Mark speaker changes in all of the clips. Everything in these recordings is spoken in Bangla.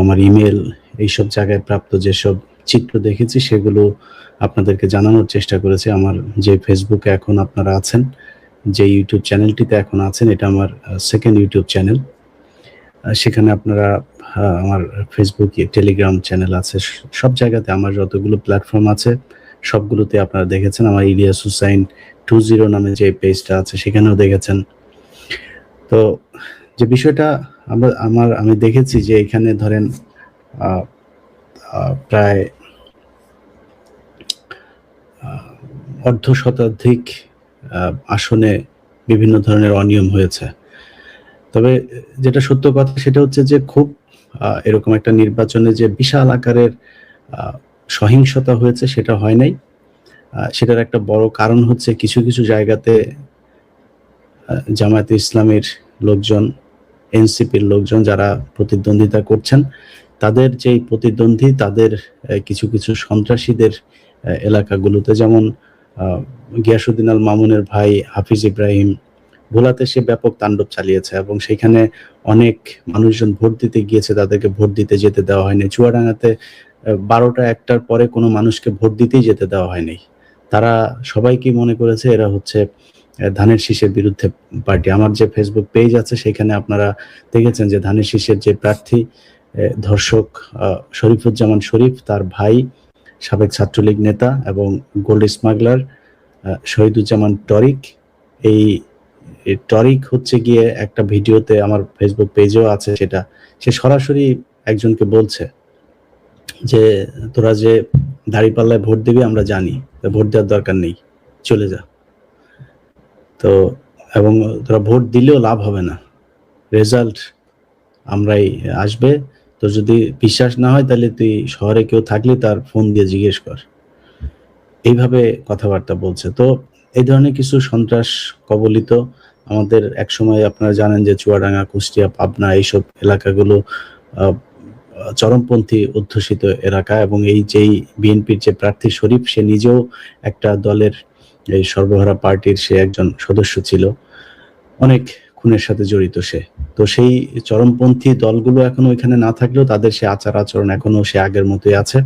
Speaker 1: আমার ইমেল এইসব জায়গায় প্রাপ্ত যেসব চিত্র দেখেছি সেগুলো আপনাদেরকে জানানোর চেষ্টা করেছি। আমার যে ফেসবুকে এখন আপনারা আছেন, যে ইউটিউব চ্যানেলটিতে এখন আছেন, এটা আমার সেকেন্ড ইউটিউব চ্যানেল। সেখানে আপনারা আমার ফেসবুক, টেলিগ্রাম চ্যানেল আছে, সব জায়গাতে আমার যতগুলো প্ল্যাটফর্ম আছে সবগুলোতে আপনারা দেখেছেন। আমার ইলিয়াস হুসাইন 20 নামে যে পেজটা আছে সেখানেও দেখেছেন। তো যে বিষয়টা আমি দেখেছি যে এখানে ধরেন প্রায় অর্ধ শতাধিক আসনে বিভিন্ন ধরনের অনিয়ম হয়েছে। তবে যেটা সত্য কথা সেটা হচ্ছে যে খুব এরকম একটা নির্বাচনে যে বিশাল আকারের সহিংসতা হয়েছে সেটা হয় নাই। সেটার একটা বড় কারণ হচ্ছে কিছু কিছু জায়গাতে জামায়াতে ইসলামের লোকজন, এনসিপির লোকজন যারা প্রতিদ্বন্দ্বিতা করছেন, তাদের যেই প্রতিদ্বন্দ্বী তাদের কিছু কিছু সন্ত্রাসীদের এলাকাগুলোতে, যেমন গিয়াসউদ্দিন আল মামুনের ভাই হাফিজ ইব্রাহিম ভোলাতে সে ব্যাপক তাণ্ডব চালিয়েছে এবং সেখানে অনেক মানুষজন ভোট দিতে গিয়েছে, তাদেরকে ভোট দিতে যেতে দেওয়া হয়নি। চুয়াডাঙ্গাতে 12টা 1টার পরে কোনো মানুষকে ভোট দিতেই যেতে দেওয়া হয়নি। তারা সবাই কি মনে করেছে এরা হচ্ছে ধানের শীষের বিরুদ্ধে পার্টি। আমার যে ফেসবুক পেজ আছে সেখানে আপনারা দেখেছেন যে ধানের শীষের যে প্রার্থী ধর্ষক শরীফুজ্জামান শরীফ, তার ভাই সাবেক ছাত্রলীগ নেতা এবং গোল্ড স্মাগলার শহীদুজ্জামান টরিক, এই টরিক হচ্ছে গিয়ে একটা ভিডিওতে আমার ফেসবুক পেজেও আছে, সেটা সে সরাসরি একজনকে বলছে যে তোরা যে দাঁড়িপাল্লায় ভোট দিবি আমরা জানি, ভোট দেওয়ার দরকার নেই, চলে যা। তো এবং তোরা ভোট দিলেও লাভ হবে না, রেজাল্ট আমরাই আসবে, তো যদি বিশ্বাস না হয় তাহলে তুই শহরে কেউ থাকলে তার ফোন দিয়ে জিজ্ঞেস কর। এইভাবে কথাবার্তা বলছে। তো এই ধরনের কিছু সন্ত্রাস কবলিত আমাদের একসময় আপনারা জানেন যে চুয়াডাঙ্গা, কুষ্টিয়া, পাবনা এইসব এলাকাগুলো চরমপন্থী অধ্যুষিত এলাকা এবং এই যেই বিএনপির যে প্রার্থী শরীফ সে নিজেও একটা দলের, এই সর্বহারা পার্টির সে একজন সদস্য ছিল, অনেক খুনের সাথে জড়িত সে। তো সেই চরমপন্থী দলগুলো এখন ওইখানে না থাকলেও তাদের সে আচার আচরণ এখনো সে আগের মতোই আছে।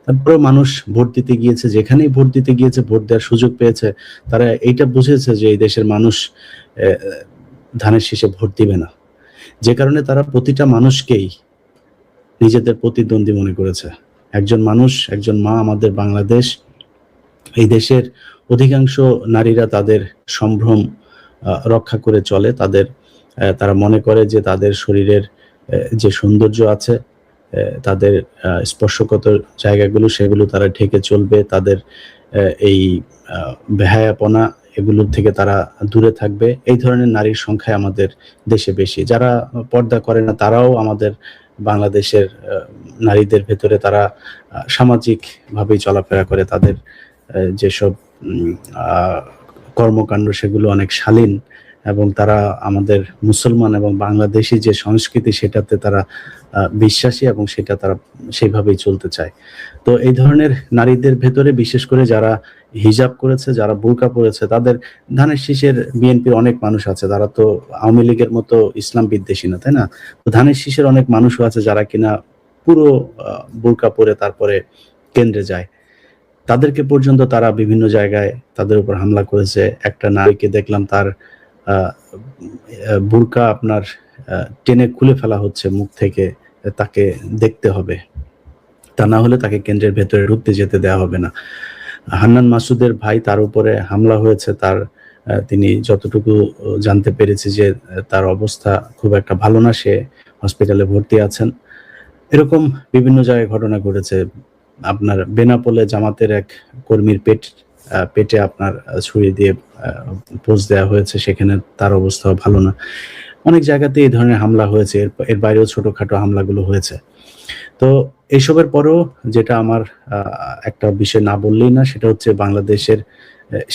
Speaker 1: তারপরে মানুষ ভোট দিতে গিয়েছে, যেখানেই ভোট দিতে গিয়েছে, ভোট দেওয়ার সুযোগ পেয়েছে, তারা এইটা বুঝেছে যে এই দেশের মানুষ ধানের শীষে ভোট দিবে না, যে কারণে তারা প্রতিটা মানুষকেই নিজেদের প্রতিদ্বন্দ্বী মনে করেছে। একজন মানুষ, একজন মা, আমাদের বাংলাদেশ, এই দেশের অধিকাংশ নারীরা তাদের সম্ভ্রম রক্ষা করে চলে। তারা মনে করে যে তাদের শরীরের যে সৌন্দর্য আছে, তাদের স্পর্শগত জায়গাগুলো সেগুলো তারা ঢেকে চলবে, তাদের এই বেহায়াপনা এগুলোর থেকে তারা দূরে থাকবে। এই ধরনের নারীর সংখ্যা আমাদের দেশে বেশি। যারা পর্দা করে না তারাও আমাদের বাংলাদেশের নারীদের ভেতরে তারা সামাজিকভাবেই চলাফেরা করে, তাদের যেসব কর্মকাণ্ড সেগুলো অনেক শালীন এবং তারা আমাদের মুসলমান এবং বাংলাদেশি যে সংস্কৃতি সেটাতে তারা বিশ্বাসী এবং সেটা তারা সেইভাবেই চলতে চায়। তো এই ধরনের নারীদের ভেতরে বিশেষ করে যারা হিজাব করেছে, যারা বুরকা পরেছে, তাদের ধানের শীষের বিএনপির অনেক মানুষ আছে, তারা তো আওয়ামী লীগের মতো ইসলাম বিদ্বেষী না, তাই না? তো ধানের শীষের অনেক মানুষও আছে যারা কিনা পুরো বুরকা পরে তারপরে কেন্দ্রে যায়, তাদেরকে পর্যন্ত তারা বিভিন্ন জায়গায় তাদের উপর হামলা করেছে। একটা নারীকে দেখলাম তার বুরকা আপনার টেনে খুলে ফেলা হচ্ছে মুখ থেকে, তাকে দেখতে হবে, তা না হলে তাকে কেন্দ্রের ভেতরে ঢুকতে যেতে দেওয়া হবে না। হান্নান মাসুদের ভাই, তার উপরে হামলা হয়েছে, তিনি যতটুকু জানতে পেরেছি যে তার অবস্থা খুব একটা ভালো না, সে হসপিটালে ভর্তি আছেন। এরকম বিভিন্ন জায়গায় ঘটনা ঘটেছে। আপনার বেনাপোলে জামাতের এক কর্মীর পেটে আপনার ছুরি দিয়ে পোজ দেওয়া হয়েছে, সেখানে তার অবস্থাও ভালো না। অনেক জায়গাতে এই ধরনের হামলা হয়েছে, এর বাইরেও ছোটখাটো হামলাগুলো হয়েছে। তো এইসবের পরেও যেটা আমার একটা বিষয় না বললেই না, সেটা হচ্ছে বাংলাদেশের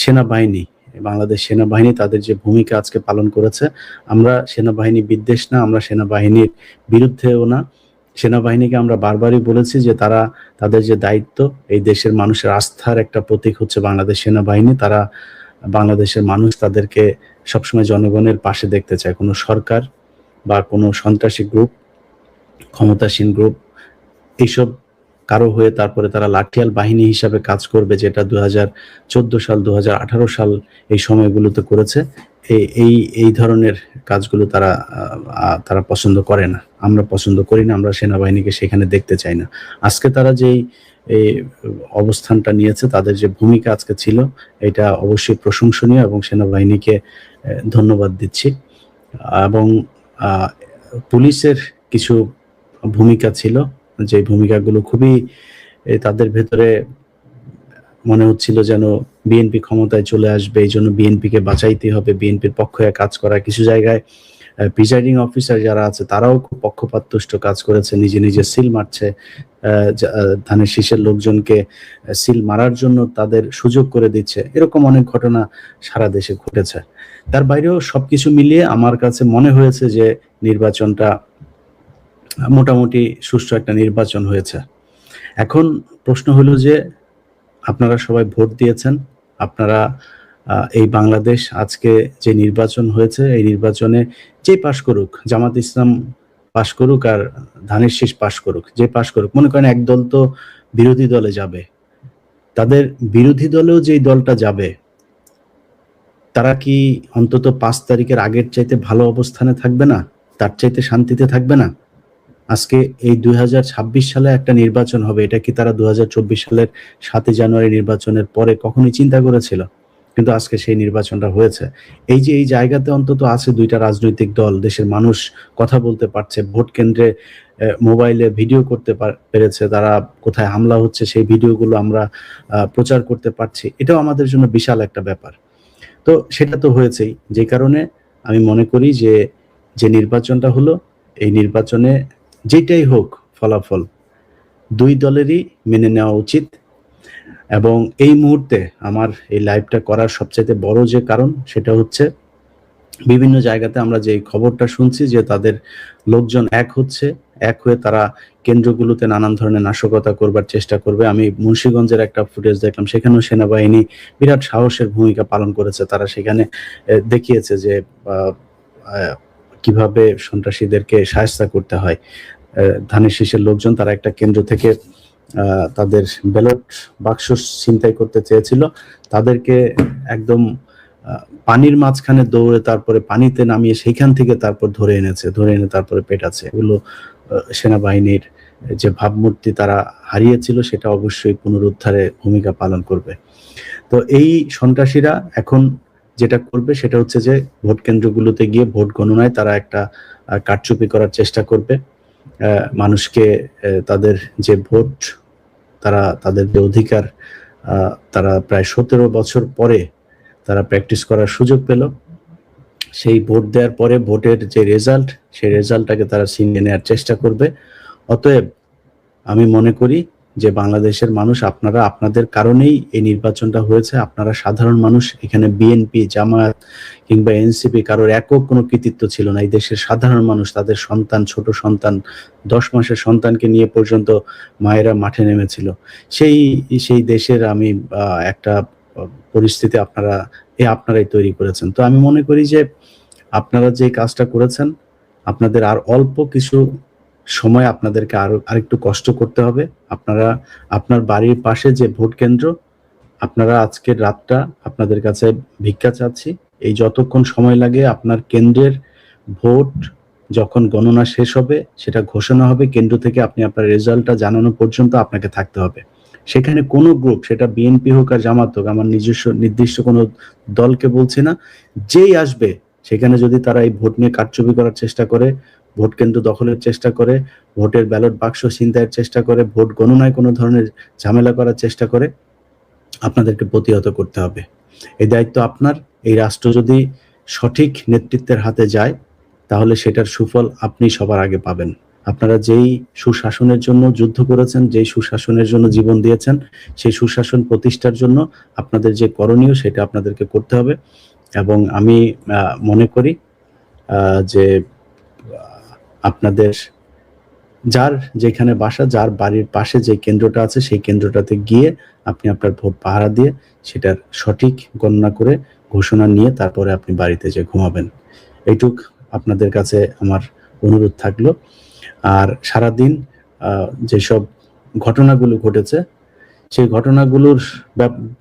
Speaker 1: সেনাবাহিনী। বাংলাদেশ সেনাবাহিনী তাদের যে ভূমিকা আজকে পালন করেছে, আমরা সেনাবাহিনী বিদ্বেষ না, আমরা সেনাবাহিনীর বিরুদ্ধেও না। সেনাবাহিনীকে আমরা বারবারই বলেছি যে তাদের যে দায়িত্ব, এই দেশের মানুষের আস্থার একটা প্রতীক হচ্ছে বাংলাদেশ সেনাবাহিনী। তারা বাংলাদেশের মানুষ তাদেরকে সবসময় জনগণের পাশে দেখতে চায়। কোনো সরকার বা কোনো সন্ত্রাসী গ্রুপ ক্ষমতাসীন গ্রুপ এইসব কারো হয়ে তারপরে তারা লাঠিয়াল বাহিনী হিসাবে কাজ করবে, যেটা 2014 সাল 2018 সাল এই সময়গুলোতে করেছে। এই এই ধরনের কাজগুলো তারা পছন্দ করে না, আমরা পছন্দ করি না, আমরা সেনাবাহিনীকে সেখানে দেখতে চাই না। আজকে তারা যেই এই অবস্থানটা নিয়েছে, তাদের যে ভূমিকা আজকে ছিল, এটা অবশ্যই প্রশংসনীয় এবং সেনাবাহিনীকে ধন্যবাদ দিচ্ছি। এবং পুলিশের কিছু ভূমিকা ছিল, যে ভূমিকাগুলো খুবই তাদের ভেতরে মনে হচ্ছিল যেন বিএনপি ক্ষমতায় চলে আসবে, এই জন্য বিএনপিকে বাঁচাইতে হবে, বিএনপির পক্ষে কাজ করা। কিছু জায়গায় প্রিজাইডিং অফিসার যারা আছে তারাও খুব পক্ষপাতদুষ্ট কাজ করেছে, নিজে নিজে সিল মারছে, ধানের শীষের লোকজনকে সিল মারার জন্য তাদের সুযোগ করে দিচ্ছে। এরকম অনেক ঘটনা সারা দেশে ঘটেছে। তার বাইরেও সবকিছু মিলিয়ে আমার কাছে মনে হয়েছে যে নির্বাচনটা মোটামুটি সুষ্ঠু একটা নির্বাচন হয়েছে। এখন প্রশ্ন হলো যে আপনারা সবাই ভোট দিয়েছেন, আপনারা এই বাংলাদেশ আজকে যে নির্বাচন হয়েছে, এই নির্বাচনে যে পাশ করুক, জামাত ইসলাম পাশ করুক আর ধানের শীষ পাশ করুক, যে পাশ করুক, মনে করেন এক দল তো বিরোধী দলে যাবে, তাদের বিরোধী দলেও যেই দলটা যাবে তারা কি অন্তত 5 তারিখের আগের চাইতে ভালো অবস্থানে থাকবে না? তার চাইতে শান্তিতে থাকবে না? আজকে এই 2026 সালে একটা নির্বাচন হবে, এটা কি তারা 2024 সালের 7 জানুয়ারি নির্বাচনের পরে কখনোই চিন্তা করেছিল? কিন্তু আজকে সেই নির্বাচনটা হয়েছে। এই যে এই জায়গাতে অন্তত আছে দুইটা রাজনৈতিক দল, দেশের মানুষ কথা বলতে পারছে, ভোট কেন্দ্রে মোবাইলে ভিডিও করতে পেরেছে, তারা কোথায় হামলা হচ্ছে সেই ভিডিওগুলো আমরা প্রচার করতে পারছি। এটাও আমাদের জন্য বিশাল একটা ব্যাপার। তো সেটা তো হয়েছেই, যে কারণে আমি মনে করি যে নির্বাচনটা হলো, এই নির্বাচনে যেটাই হোক ফলাফল দুই দলেরই মেনে নেওয়া উচিত। এবং এই মুহূর্তে আমার এই লাইভটা করার সবচেয়ে বড় যে কারণ, সেটা হচ্ছে বিভিন্ন জায়গাতে আমরা যে খবরটা শুনছি যে তাদের লোকজন এক হয়ে তারা কেন্দ্রগুলোতে নানান ধরনের নাশকতা করবার চেষ্টা করবে। আমি মুন্সিগঞ্জের একটা ফুটেজ দেখলাম, সেখানেও সেনাবাহিনী বিরাট সাহসের ভূমিকা পালন করেছে। তারা সেখানে দেখিয়েছে যে কিভাবে সন্ত্রাসীদেরকে শায়েস্তা করতে হয়। ধানের শীষের লোকজন তারা একটা কেন্দ্র থেকে তাদের ব্যালট বাক্স ছিনতাই করতে চেয়েছিল, তাদেরকে একদম পানির মাঝখানে দৌড়ে তারপরে পানিতে নামিয়ে সেইখান থেকে তারপর ধরে এনে তারপরে পেটাচ্ছে। এগুলো সেনাবাহিনীর যে ভাবমূর্তি তারা হারিয়েছিল সেটা অবশ্যই পুনরুদ্ধারে ভূমিকা পালন করবে। তো এই সন্ত্রাসীরা এখন যেটা করবে সেটা হচ্ছে যে ভোট কেন্দ্রগুলোতে গিয়ে ভোট গণনায় তারা একটা কারচুপি করার চেষ্টা করবে। মানুষকে তাদের যে ভোট, তাদের যে অধিকার, তারা প্রায় 17 বছর পরে তারা প্র্যাকটিস করার সুযোগ পেল। সেই ভোট দেওয়ার পরে ভোটের যে রেজাল্ট, সেই রেজাল্টটাকে তারা ছিনিয়ে নেওয়ার চেষ্টা করবে। অতএব আমি মনে করি যে বাংলাদেশের মানুষ, আপনারা আপনাদের কারণেই এই নির্বাচনটা হয়েছে। আপনারা সাধারণ মানুষ, এখানে বিএনপি, জামায়াত কিংবা এনসিপি কারোর একক কোনো কৃতিত্ব ছিল না। এই দেশের সাধারণ মানুষ তাদের সন্তান, ছোট সন্তান, 10 মাসের সন্তানকে নিয়ে পর্যন্ত মায়েরা মাঠে নেমেছিল। সেই দেশের আমি একটা পরিস্থিতি আপনারাই তৈরি করেছেন। তো আমি মনে করি যে আপনারা যে কাজটা করেছেন, আপনাদের আর অল্প কিছু সময় আপনাদেরকে আরেকটু কষ্ট করতে হবে। আপনার বাড়ির পাশে যে ভোট কেন্দ্র, আপনারা আজকের রাতটা আপনাদের কাছে ভিক্ষা চাচ্ছি, এই যতক্ষণ সময় লাগে আপনার কেন্দ্রের ভোট যখন গণনা শেষ হবে, সেটা ঘোষণা হবে কেন্দ্র থেকে, আপনি আপনার রেজাল্টটা জানানো পর্যন্ত আপনাকে থাকতে হবে। সেখানে কোনো গ্রুপ, সেটা বিএনপি হোক আর জামাত হোক, আমার নির্দিষ্ট কোনো দলকে বলছি না, যেই আসবে সেখানে যদি তারা এই ভোট নিয়ে কারচুপি করার চেষ্টা করে, ভোট কেন্দ্র দখলের চেষ্টা করে, ভোটের ব্যালট বাক্স ছিনতাইয়ের চেষ্টা করে, ভোট গণনায় কোনো ধরনের ঝামেলা করার চেষ্টা করে, আপনাদেরকে প্রতিহত করতে হবে। এই দায়িত্ব আপনার। এই রাষ্ট্র যদি সঠিক নেতৃত্বের হাতে যায়, তাহলে সেটার সুফল আপনি সবার আগে পাবেন। আপনারা যেই সুশাসনের জন্য যুদ্ধ করেছেন, যেই সুশাসনের জন্য জীবন দিয়েছেন, সেই সুশাসন প্রতিষ্ঠার জন্য আপনাদের যে করণীয় সেটা আপনাদেরকে করতে হবে। এবং আমি মনে করি যে আপনাদের যার যেখানে বাসা, যার বাড়ির পাশে যে কেন্দ্রটা আছে, সেই কেন্দ্রটাতে গিয়ে আপনি আপনার ভোট পাহারা দিয়ে সেটার সঠিক গণনা করে ঘোষণা নিয়ে তারপরে আপনি বাড়িতে যে ঘুমাবেন। এইটুক আপনাদের কাছে আমার অনুরোধ থাকলো। আর সারাদিন যেসব ঘটনাগুলো ঘটেছে সেই ঘটনাগুলোর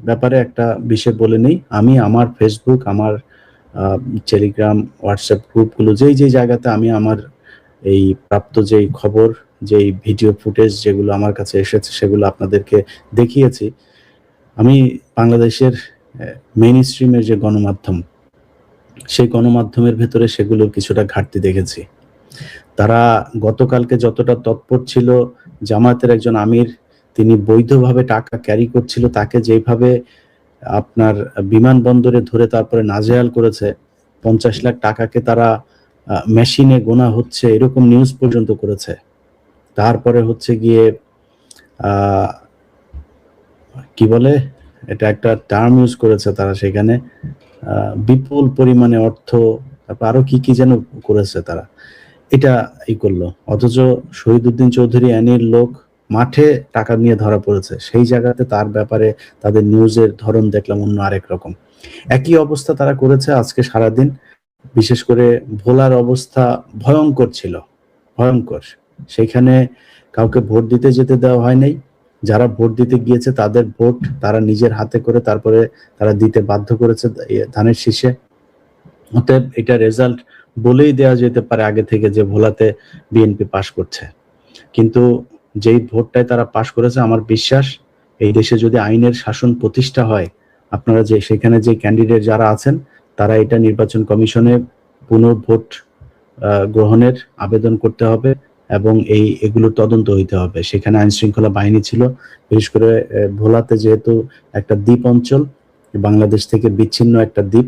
Speaker 1: ব্যাপারে একটা বিষয় বলে নেই। আমি আমার ফেসবুক, আমার টেলিগ্রাম, হোয়াটসঅ্যাপ গ্রুপগুলো যেই জায়গাতে আমি আমার এই প্রাপ্ত যেই খবর, যেই ভিডিও ফুটেজ যেগুলো আমার কাছে এসেছে সেগুলো আপনাদেরকে দেখিয়েছি। আমি বাংলাদেশের মেইন স্ট্রিমের যে গণমাধ্যম, সেই গণমাধ্যমের ভেতরে সেগুলোর কিছুটা ঘাটতি দেখেছি। তারা গতকালকে যতটা তৎপর ছিল, জামায়াতের একজন আমির তিনি বৈধভাবে টাকা ক্যারি করছিল, তাকে যেভাবে আপনার বিমানবন্দরে ধরে তারপরে নাজেহাল করেছে, 50 লাখ টাকাকে তারা মেশিনে গোনা হচ্ছে এরকম নিউজ পর্যন্ত করেছে। তারপরে হচ্ছে গিয়ে কি বলে, এটা একটা টার্ম ইউজ করেছে তারা সেখানে, বিপুল পরিমাণে অর্থ, তারপর আরো কি যেন করেছে তারা, এটা করলো। অথচ শহীদউদ্দিন চৌধুরী অ্যানির লোক মাঠে টাকা নিয়ে ধরা পড়েছে, সেই জায়গাতে তার ব্যাপারে তাদের নিউজের ধরন দেখলাম অন্য আরেক রকম। একই অবস্থা তারা করেছে আজকে সারাদিন। বিশেষ করে ভোলার অবস্থা ভয়ঙ্কর ছিল, ভয়ঙ্কর। সেখানে কাউকে ভোট দিতে যেতে দেওয়া হয় নাই। যারা ভোট দিতে গিয়েছে তাদের ভোট তারা নিজের হাতে করে তারপরে তারা দিতে বাধ্য করেছে ধানের শীষে। অতএব এটা রেজাল্ট বলেই দেওয়া যেতে পারে আগে থেকে যে ভোলাতে বিএনপি পাশ করছে। কিন্তু যেই ভোটটায় তারা পাশ করেছে, আমার বিশ্বাস এই দেশে যদি আইনের শাসন প্রতিষ্ঠা হয়, আপনারা যে সেখানে যে ক্যান্ডিডেট যারা আছেন তারা এটা নির্বাচন কমিশনে পুনর্ভোট গ্রহণের আবেদন করতে হবে এবং এগুলোর তদন্ত হইতে হবে। সেখানে আইন শৃঙ্খলা বাহিনী ছিল, বিশেষ করে ভোলাতে যেহেতু একটা দ্বীপ অঞ্চল, বাংলাদেশ থেকে বিচ্ছিন্ন একটা দ্বীপ,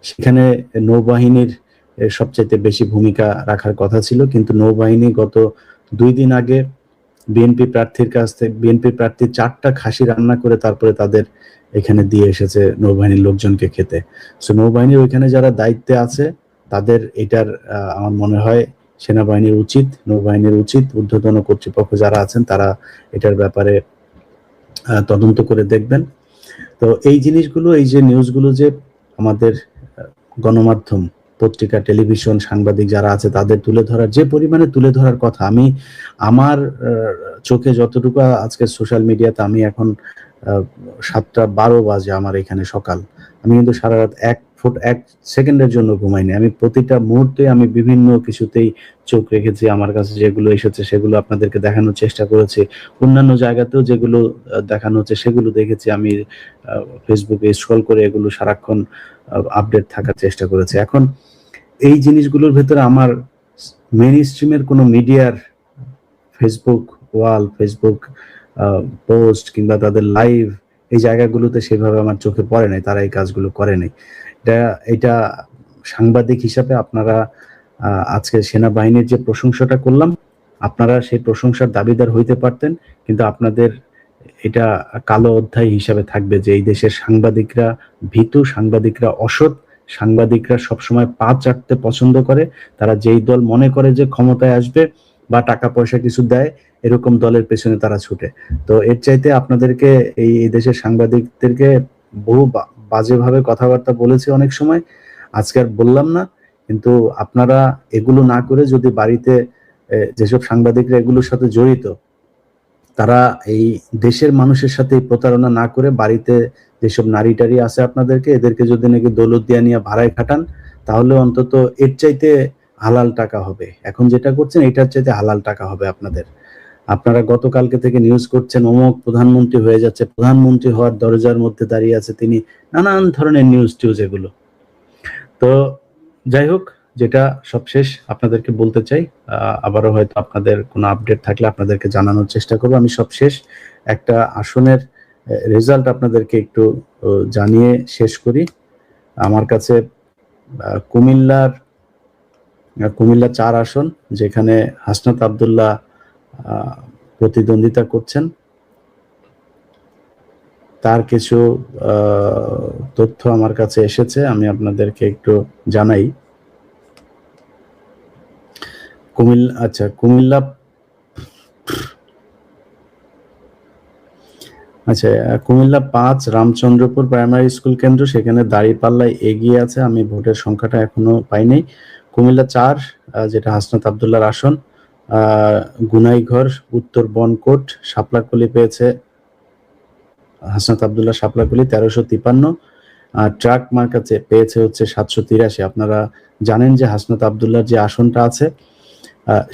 Speaker 1: সেখানে নৌবাহিনীর সবচাইতে বেশি ভূমিকা রাখার কথা ছিল। কিন্তু নৌবাহিনী গত 2 দিন আগে বিএনপি প্রার্থীর কাছ থেকে, বিএনপি প্রার্থী 4টা খাসি রান্না করে তারপরে তাদের এখানে দিয়ে এসেছে নৌবাহিনীর লোকজনকে খেতে। সো নৌবাহিনীর ওইখানে যারা দায়িত্বে আছে তাদের এটার আমার মনে হয় সেনাবাহিনীর উচিত, নৌবাহিনীর উচিত, ঊর্ধ্বতন কর্তৃপক্ষ যারা আছেন তারা এটার ব্যাপারে তদন্ত করে দেখবেন। তো এই জিনিসগুলো, এই যে নিউজগুলো যে আমাদের গণমাধ্যম, পত্রিকা, টেলিভিশন, সাংবাদিক যারা আছে তাদের তুলে ধরার যে পরিমাণে তুলে ধরার কথা, আমি আমার চোখে যতটুকু আজকে সোশ্যাল মিডিয়াতে, আমি এখন 7:12 বাজে আমার এখানে সকাল, আমি কিন্তু সারা রাত 1 সেকেন্ডের জন্য ঘুমাইনি। আমি প্রতিটা মুহূর্তে আমি বিভিন্ন কিছুতেই চোখ রেখেছি। আমার কাছে যেগুলো এসেছে সেগুলো আপনাদেরকে দেখানোর চেষ্টা করেছি। অন্যান্য জায়গাতেও যেগুলো দেখানো হচ্ছে সেগুলো দেখেছি। আমি ফেসবুকে স্ক্রল করে এগুলো সারাক্ষণ আপডেট থাকার চেষ্টা করেছি। এখন এই জিনিসগুলোর ভেতরে আমার মেইন স্ট্রিমের কোনো মিডিয়ার ফেসবুক ওয়াল, ফেসবুক পোস্ট কিংবা তাদের লাইভ, এই জায়গাগুলোতে সেভাবে আমার চোখে পড়ে নাই, তারা এই কাজগুলো করে নাই। এটা সাংবাদিক হিসাবে আপনারা আজকে সেনাবাহিনীর যে প্রশংসাটা করলাম, আপনারা সেই প্রশংসার দাবিদার হইতে পারতেন, কিন্তু আপনাদের এটা কালো অধ্যায় হিসাবে থাকবে যে এই দেশের সাংবাদিকরা ভীতু, সাংবাদিকরা অসৎ, সাংবাদিকরা সবসময় পা চাটতে পছন্দ করে। তারা যেই দল মনে করে যে ক্ষমতায় আসবে বা টাকা পয়সা কিছু দেয়, এরকম দলের পেছনে তারা ছুটে। তো এর চাইতে আপনাদেরকে এই দেশের সাংবাদিকদেরকে বহু বাজেভাবে কথাবার্তা বলেছি অনেক সময়, আজকে আর বললাম না। কিন্তু আপনারা এগুলো না করে যদি বাড়িতে যেসব সাংবাদিকরা এগুলোর সাথে জড়িত, তারা এই দেশের মানুষের সাথে প্রতারণা না করে বাড়িতে যেসব নারী টারি আছে আপনাদেরকে, এদেরকে যদি নাকি দৌলতদিয়া নিয়ে ভাড়ায় খাটান, তাহলে অন্তত এর চাইতে হালাল টাকা হবে। এখন যেটা করছেন এটার চাইতে হালাল টাকা হবে আপনাদের। আপনারা গতকালকে থেকে নিউজ করছেন অমুক প্রধানমন্ত্রী হয়ে যাচ্ছে, প্রধানমন্ত্রী হওয়ার দরজার মধ্যে দাঁড়িয়ে আছে তিনি, নানান ধরনের নিউজ টিউজ এগুলো। তো যাই হোক, যেটা সবশেষ আপনাদেরকে বলতে চাই, আবারও হয়তো আপনাদের কোনো আপডেট থাকলে আপনাদেরকে জানানোর চেষ্টা করবো। আমি সবশেষ একটা আসনের রেজাল্ট আপনাদেরকে একটু জানিয়ে শেষ করি। আমার কাছে কুমিল্লা 4 আসন, যেখানে হাসনাত আব্দুল্লাহ প্রতিদ্বন্দ্বিতা করছেন, তার কিছু তথ্য আমার কাছে এসেছে, আমি আপনাদেরকে একটু জানাই। কুমিল্লা কুমিল্লা 5 রামচন্দ্রপুর প্রাইমারি স্কুল কেন্দ্র, সেখানে দাঁড়িপাল্লায় এগিয়ে আছে। আমি ভোটের সংখ্যাটা এখনো পাইনি। কুমিল্লা 4 যেটা হাসনাত আব্দুল্লাহর আসন, গুনাইঘর উত্তর বনকোট শাপলাকলি পেয়েছে হাসনাত আব্দুল্লাহ শাপলাকলি 1353। ট্রাক মার্কা পেয়েছে হচ্ছে 783। আপনারা জানেন যে হাসনাত আব্দুল্লাহর যে আসনটা আছে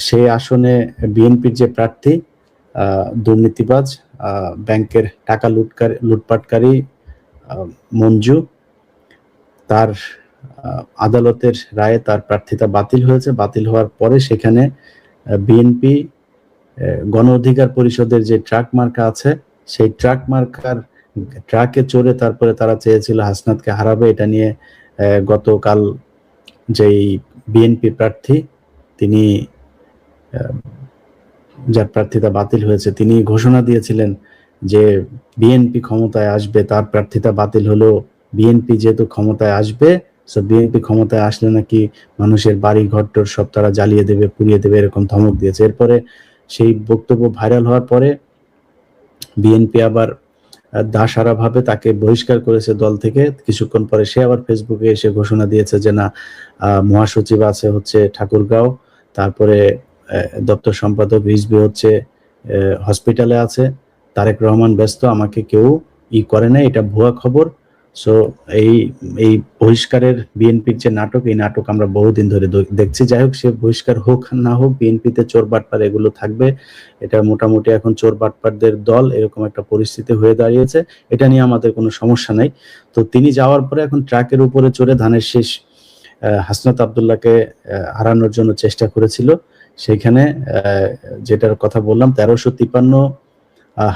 Speaker 1: সেই আসনে বিএনপির যে প্রার্থী দুর্নীতিবাজ ব্যাংকের টাকা লুটপাটকারী মঞ্জু, তার আদালতের রায়ে তার প্রার্থিতা বাতিল হয়েছে। বাতিল হওয়ার পরে সেখানে বিএনপি গণ অধিকার পরিষদের যে ট্রাক মার্কা আছে সেই ট্রাকে চড়ে তারপরে তারা চেয়েছিল হাসনাতকে হারাবে। এটা নিয়ে গতকাল যেই বিএনপি প্রার্থী তিনি যার প্রার্থিতা বাতিল হয়েছে তিনি ঘোষণা দিয়েছিলেন যে বিএনপি ক্ষমতায় আসবে, তার প্রার্থিতা বাতিল হলো, বিএনপি যেহেতু ক্ষমতায় আসবে, বিএনপি ক্ষমতায় আসলে নাকি মানুষের বাড়ি ঘরটর সব তারা জ্বালিয়ে দেবে, পুড়িয়ে দেবে, এরকম ধমক দিয়েছে। এরপরে সেই বক্তব্য ভাইরাল হওয়ার পরে বিএনপি আবার দাসারা ভাবে তাকে বহিষ্কার করেছে দল থেকে। কিছুক্ষণ পরে সে আবার ফেসবুকে এসে ঘোষণা দিয়েছে যে না, মহাসচিব আছে হচ্ছে ঠাকুরগাঁও, তারপরে দপ্তর সম্পাদক রিজভী হচ্ছে হসপিটালে আছে, তারেক রহমান ব্যস্ত, আমাকে কেউ করে না, এটা ভুয়া খবর। সো এই বহিষ্কারের বিএনপির যে নাটক, এই নাটক আমরা বহুদিন ধরে দেখছি। যাই হোক, সে বহিষ্কার হোক না হোক, বিএনপিতে চোর বাটপার এগুলো থাকবে। এটা মোটামুটি এখন চোর বাটপারদের দল, এরকম একটা পরিস্থিতি হয়ে দাঁড়িয়েছে। এটা নিয়ে আমাদের কোনো সমস্যা নাই। তো তিনি যাওয়ার পরে এখন ট্রাকের উপরে চড়ে ধানের শীষ হাসনাত আব্দুল্লাহকে হারানোর জন্য চেষ্টা করেছিল। সেখানে যেটার কথা বললাম 1353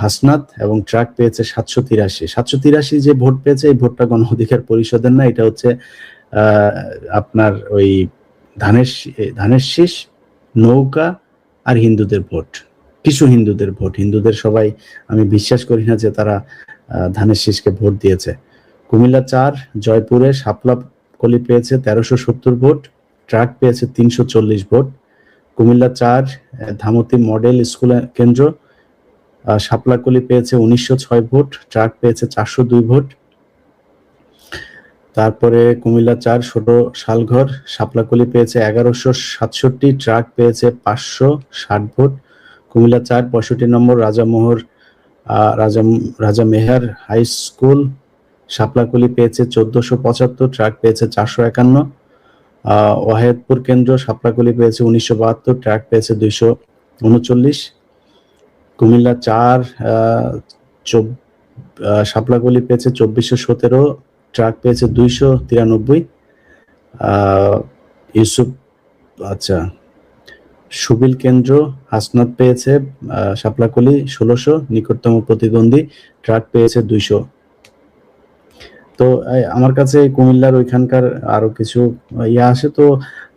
Speaker 1: হাসনাত এবং ট্রাক পেয়েছে 783 যে ভোট পেয়েছে, এই ভোটটা গণ অধিকার পরিষদের না, এটা হচ্ছে আপনার ওই ধানের শীষ, নৌকা আর হিন্দুদের ভোট, কিছু হিন্দুদের ভোট। হিন্দুদের সবাই আমি বিশ্বাস করি না যে তারা ধানের শীষকে ভোট দিয়েছে। কুমিল্লা 4 জয়পুরে শাপলাকলি পেয়েছে 1370 ভোট, ট্রাক পেয়েছে 340 vote. Comilla 4 Dhamti model school কেন্দ্র শাপলাকলি পেয়েছে 1906 ভোট, ট্রাক পেয়েছে 402 ভোট। তারপরে কুমিল্লা 4 ছোট শালঘর শাপলাকলি পেয়েছে 1167, ট্রাক পেয়েছে 560 ভোট। কুমিল্লা 4 65 নম্বর রাজা মেহের হাই স্কুল শাপলাকলি পেয়েছে 1475, ট্রাক পেয়েছে 451। ওয়াহেদপুর কেন্দ্র শাপলাকলি পেয়েছে 1972, ট্রাক পেয়েছে 239। কুমিল্লা 4 শাপলাকলি পেয়েছে 2417, ট্রাক পেয়েছে 293। সুবিল কেন্দ্র হাসনাত পেয়েছে শাপলাকলি 1600, নিকটতম প্রতিদ্বন্দ্বী, ট্রাক পেয়েছে 200। তো আমার কাছে কুমিল্লার ওইখানকার আরো কিছু আসে, তো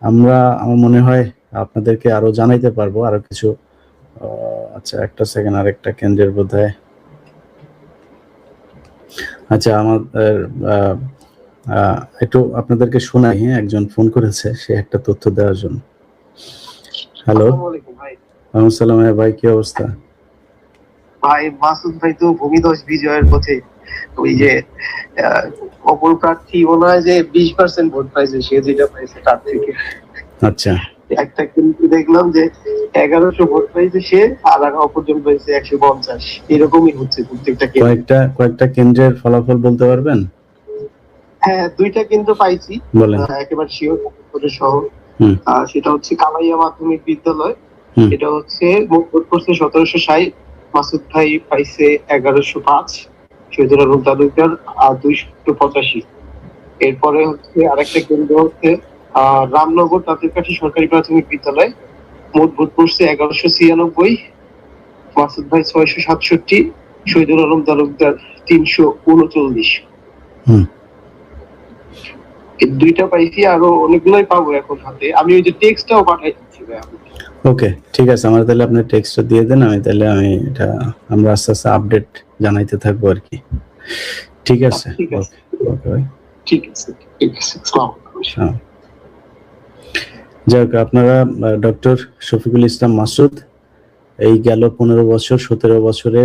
Speaker 1: আমার মনে হয় আপনাদেরকে আরো জানাইতে পারবো আরো কিছু। আচ্ছা, একটা সেকেন্ড, আরেকটা কেন্দ্রের বোধহয়। আচ্ছা, আমাদের একটু আপনাদেরকে শোনাই। হ্যাঁ, একজন ফোন করেছে, সে একটা তথ্য দেওয়ার জন্য। হ্যালো, ওয়ালাইকুম আসসালাম ভাই, কি অবস্থা?
Speaker 2: ভাই মাসুদ ভাই তো ভূমিধস বিজয়ের পথে। ওই যে অপর প্রার্থী মনে হয় যে 20% ভোট পাইছে, সে যেটা পাইছে তার থেকে।
Speaker 1: আচ্ছা,
Speaker 2: একটা কিন্তু দেখলাম যে 1100 ভোট পাইছে সে, আর অপরজন পাইছে 150। এরকমই হচ্ছে প্রত্যেকটা
Speaker 1: কেন্দ্রে। কয়েকটা কেন্দ্রের ফলাফল বলতে পারবেন?
Speaker 2: হ্যাঁ, দুইটা কিন্তু পাইছি একেবারে শিওর সহ। সেটা হচ্ছে কালাইয়া মাধ্যমিক বিদ্যালয়, এটা হচ্ছে মোট ভোট করছে 1760, মাসুদ ভাই পাইছে 1105, শহীদুল আলম তালুকদার 285। এরপরে হচ্ছে আরেকটা কেন্দ্র হচ্ছে রামনগর তাঁতিরকাঠি সরকারি প্রাথমিক বিদ্যালয়, মোট ভোট পড়ছে 1196, মাসুদ ভাই 667, শহীদুল আলম তালুকদার 339। দুইটা পাইছি, আরো অনেকগুলোই পাবো এখন হাতে। আমি ওই যে টেক্সটটাও পাঠাই দিচ্ছি ভাই।
Speaker 1: ওকে, ঠিক আছে, আমার তাহলে আপনি টেক্সটটা দিয়ে দেন, আমি এটা আমরা আস্তে আস্তে আপডেট জানাইতে থাকবো আর কি। ঠিক আছে, ওকে ভাই, ঠিক আছে। যাক, আপনারা ডক্টর শফিকুল ইসলাম মাসুদ এই গেল 15 বছর 17 বছরে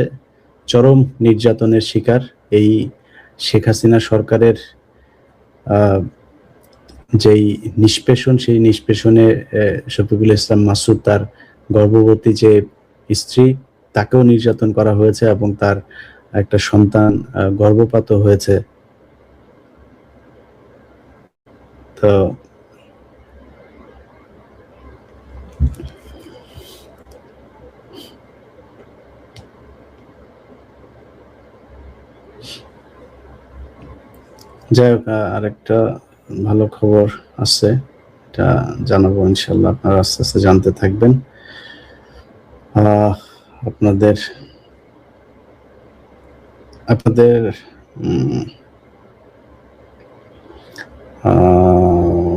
Speaker 1: চরম নির্যাতনের শিকার। এই শেখ হাসিনা সরকারের যেই নিষ্পেষণ, সেই নিষ্পেষণে শফিকুল ইসলাম মাসুদ তার গর্ভবতী যে স্ত্রী তাকেও নির্যাতন করা হয়েছে এবং তার একটা সন্তান গর্ভপাত হয়েছে। তো যাই হোক, আরেকটা ভালো খবর আছে, এটা জানাবো ইনশাল্লাহ, আপনারা আস্তে আস্তে জানতে থাকবেন। আপনাদের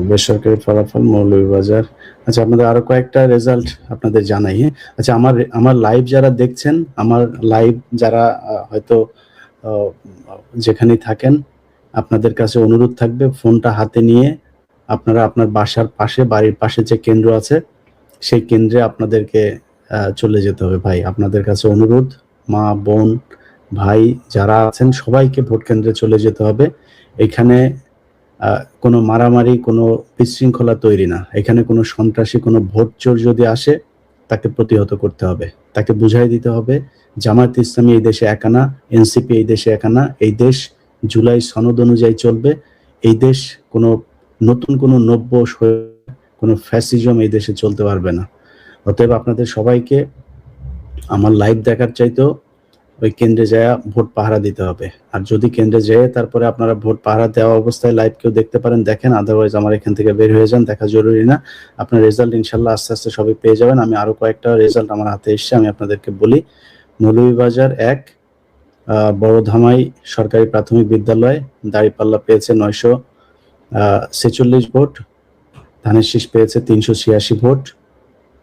Speaker 1: বেসরকারি ফলাফল মৌলভীবাজার। আচ্ছা, আপনাদের আরো কয়েকটা রেজাল্ট আপনাদের জানাই। হ্যাঁ, আচ্ছা, আমার লাইভ যারা দেখছেন, আমার লাইভ যারা হয়তো যেখানেই থাকেন, আপনাদের কাছে অনুরোধ থাকবে ফোনটা হাতে নিয়ে আপনারা আপনার বাসার পাশে, বাড়ির পাশে যে কেন্দ্র আছে সেই কেন্দ্রে আপনাদেরকে চলে যেতে হবে। ভাই, আপনাদের কাছে অনুরোধ, মা, বোন, ভাই যারা আছেন সবাইকে ভোট কেন্দ্রে চলে যেতে হবে। এখানে কোনো মারামারি, কোনো বিশৃঙ্খলা তৈরি না। এখানে কোনো সন্ত্রাসী, কোনো ভোট চোর যদি আসে তাকে প্রতিহত করতে হবে, তাকে বুঝাই দিতে হবে জামায়াত ইসলামী এই দেশে একানা, এনসিপি এই দেশে একানা, এই দেশ জুলাই সনদ অনুযায়ী চলবে। এই দেশ কোনো নতুন কোনো নব্য কোনো ফ্যাসিজম এই দেশে চলতে পারবে না। অতএব আপনাদের সবাইকে আমার লাইভ দেখার চাইতেও ওই কেন্দ্রে যায় ভোট পাহারা দিতে হবে। আর যদি কেন্দ্রে যেয়ে তারপরে আপনারা ভোট পাহারা দেওয়া অবস্থায় লাইভ কেউ দেখতে পারেন, দেখেন, আদারওয়াইজ আমার এখান থেকে বের হয়ে যান, দেখা জরুরি না। আপনার রেজাল্ট ইনশাল্লাহ আস্তে আস্তে সবাই পেয়ে যাবেন। আমি আরো কয়েকটা রেজাল্ট আমার হাতে এসছে, আমি আপনাদেরকে বলি। মৌলভীবাজার 1 বড়ধামাই সরকারি প্রাথমিক বিদ্যালয় দাঁড়িপাল্লা পেয়েছে 946 ভোট, ধানের শীষ পেয়েছে 386 ভোট,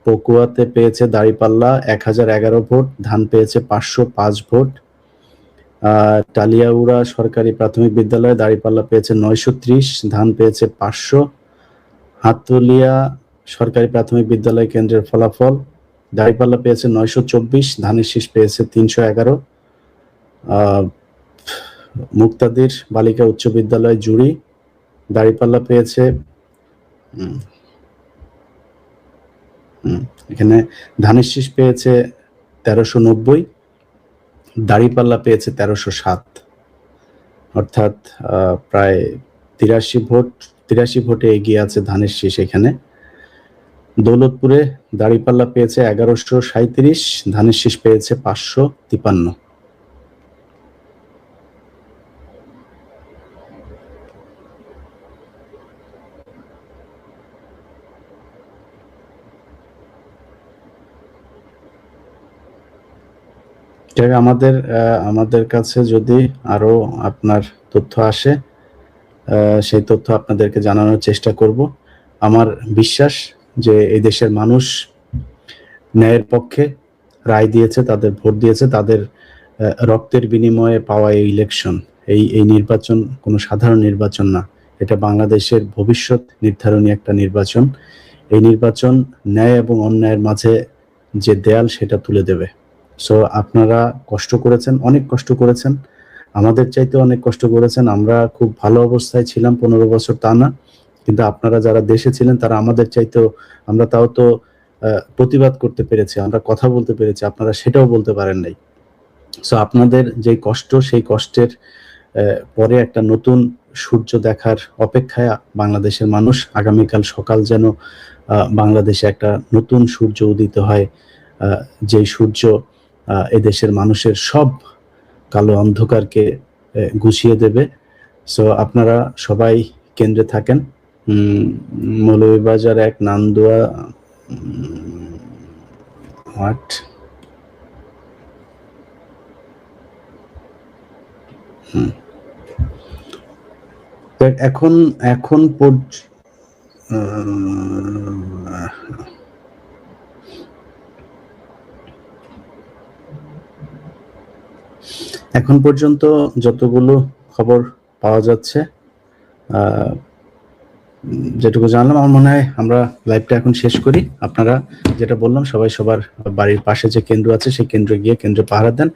Speaker 1: পকুয়াতে পেয়েছে দাঁড়িপাল্লা 1011 ভোট, ধান পেয়েছে 505 ভোট, টালিয়াউড়া সরকারি প্রাথমিক বিদ্যালয়ে দাঁড়িপাল্লা পেয়েছে 930, ধান পেয়েছে 500, হাতুলিয়া সরকারি প্রাথমিক বিদ্যালয় কেন্দ্রের ফলাফল, দাঁড়িপাল্লা পেয়েছে 924, ধানের শীষ পেয়েছে 311, মুক্তাদির বালিকা উচ্চ বিদ্যালয় জুড়ি দাঁড়িপাল্লা পেয়েছে এখানে ধানের শীষ পেয়েছে 1390, দাঁড়িপাল্লা পেয়েছে 1307, অর্থাৎ প্রায় 83 ভোটে এগিয়ে আছে ধানের শীষ। এখানে দৌলতপুরে দাঁড়িপাল্লা পেয়েছে 1137, ধানের শীষ পেয়েছে 553। আমাদের কাছে যদি আরো আপনার তথ্য আসে, সেই তথ্য আপনাদেরকে জানানোর চেষ্টা করব। আমার বিশ্বাস যে এই দেশের মানুষ ন্যায়ের পক্ষে রায় দিয়েছে, তাদের ভোট দিয়েছে, তাদের রক্তের বিনিময়ে পাওয়া এই ইলেকশন, এই নির্বাচন কোনো সাধারণ নির্বাচন না, এটা বাংলাদেশের ভবিষ্যৎ নির্ধারণী একটা নির্বাচন। এই নির্বাচন ন্যায় এবং অন্যায়ের মাঝে যে দেয়াল সেটা তুলে দেবে। সো আপনারা কষ্ট করেছেন, অনেক কষ্ট করেছেন, আমাদের চাইতে অনেক কষ্ট করেছেন। আমরা খুব ভালো অবস্থায় ছিলাম 15 বছর, তা না, কিন্তু আপনারা যারা দেশে ছিলেন তারা আমাদের চাইতেও, আমরা তাও তো প্রতিবাদ করতে পেরেছি, আমরা কথা বলতে পেরেছি, আপনারা সেটাও বলতে পারেন নাই। সো আপনাদের যে কষ্ট, সেই কষ্টের পরে একটা নতুন সূর্য দেখার অপেক্ষায় বাংলাদেশের মানুষ। আগামীকাল সকাল যেন বাংলাদেশে একটা নতুন সূর্য উদিত হয়, যেই সূর্য এদেশের মানুষের সব কালো অন্ধকারকে গুছিয়ে দেবে। সো আপনারা সবাই কেন্দ্রে থাকেন। মৌলভীবাজার 1 নান্দুয়া এখন পর্যন্ত যতগুলো খবর পাওয়া যাচ্ছে, যেটুকু জানলাম, আমার মনে হয় আমরা লাইভটা এখন শেষ করি। আপনারা যেটা বললাম, সবাই সবার বাড়ির পাশে যে কেন্দ্র আছে সেই কেন্দ্রে গিয়ে কেন্দ্রে পাহারা দেন।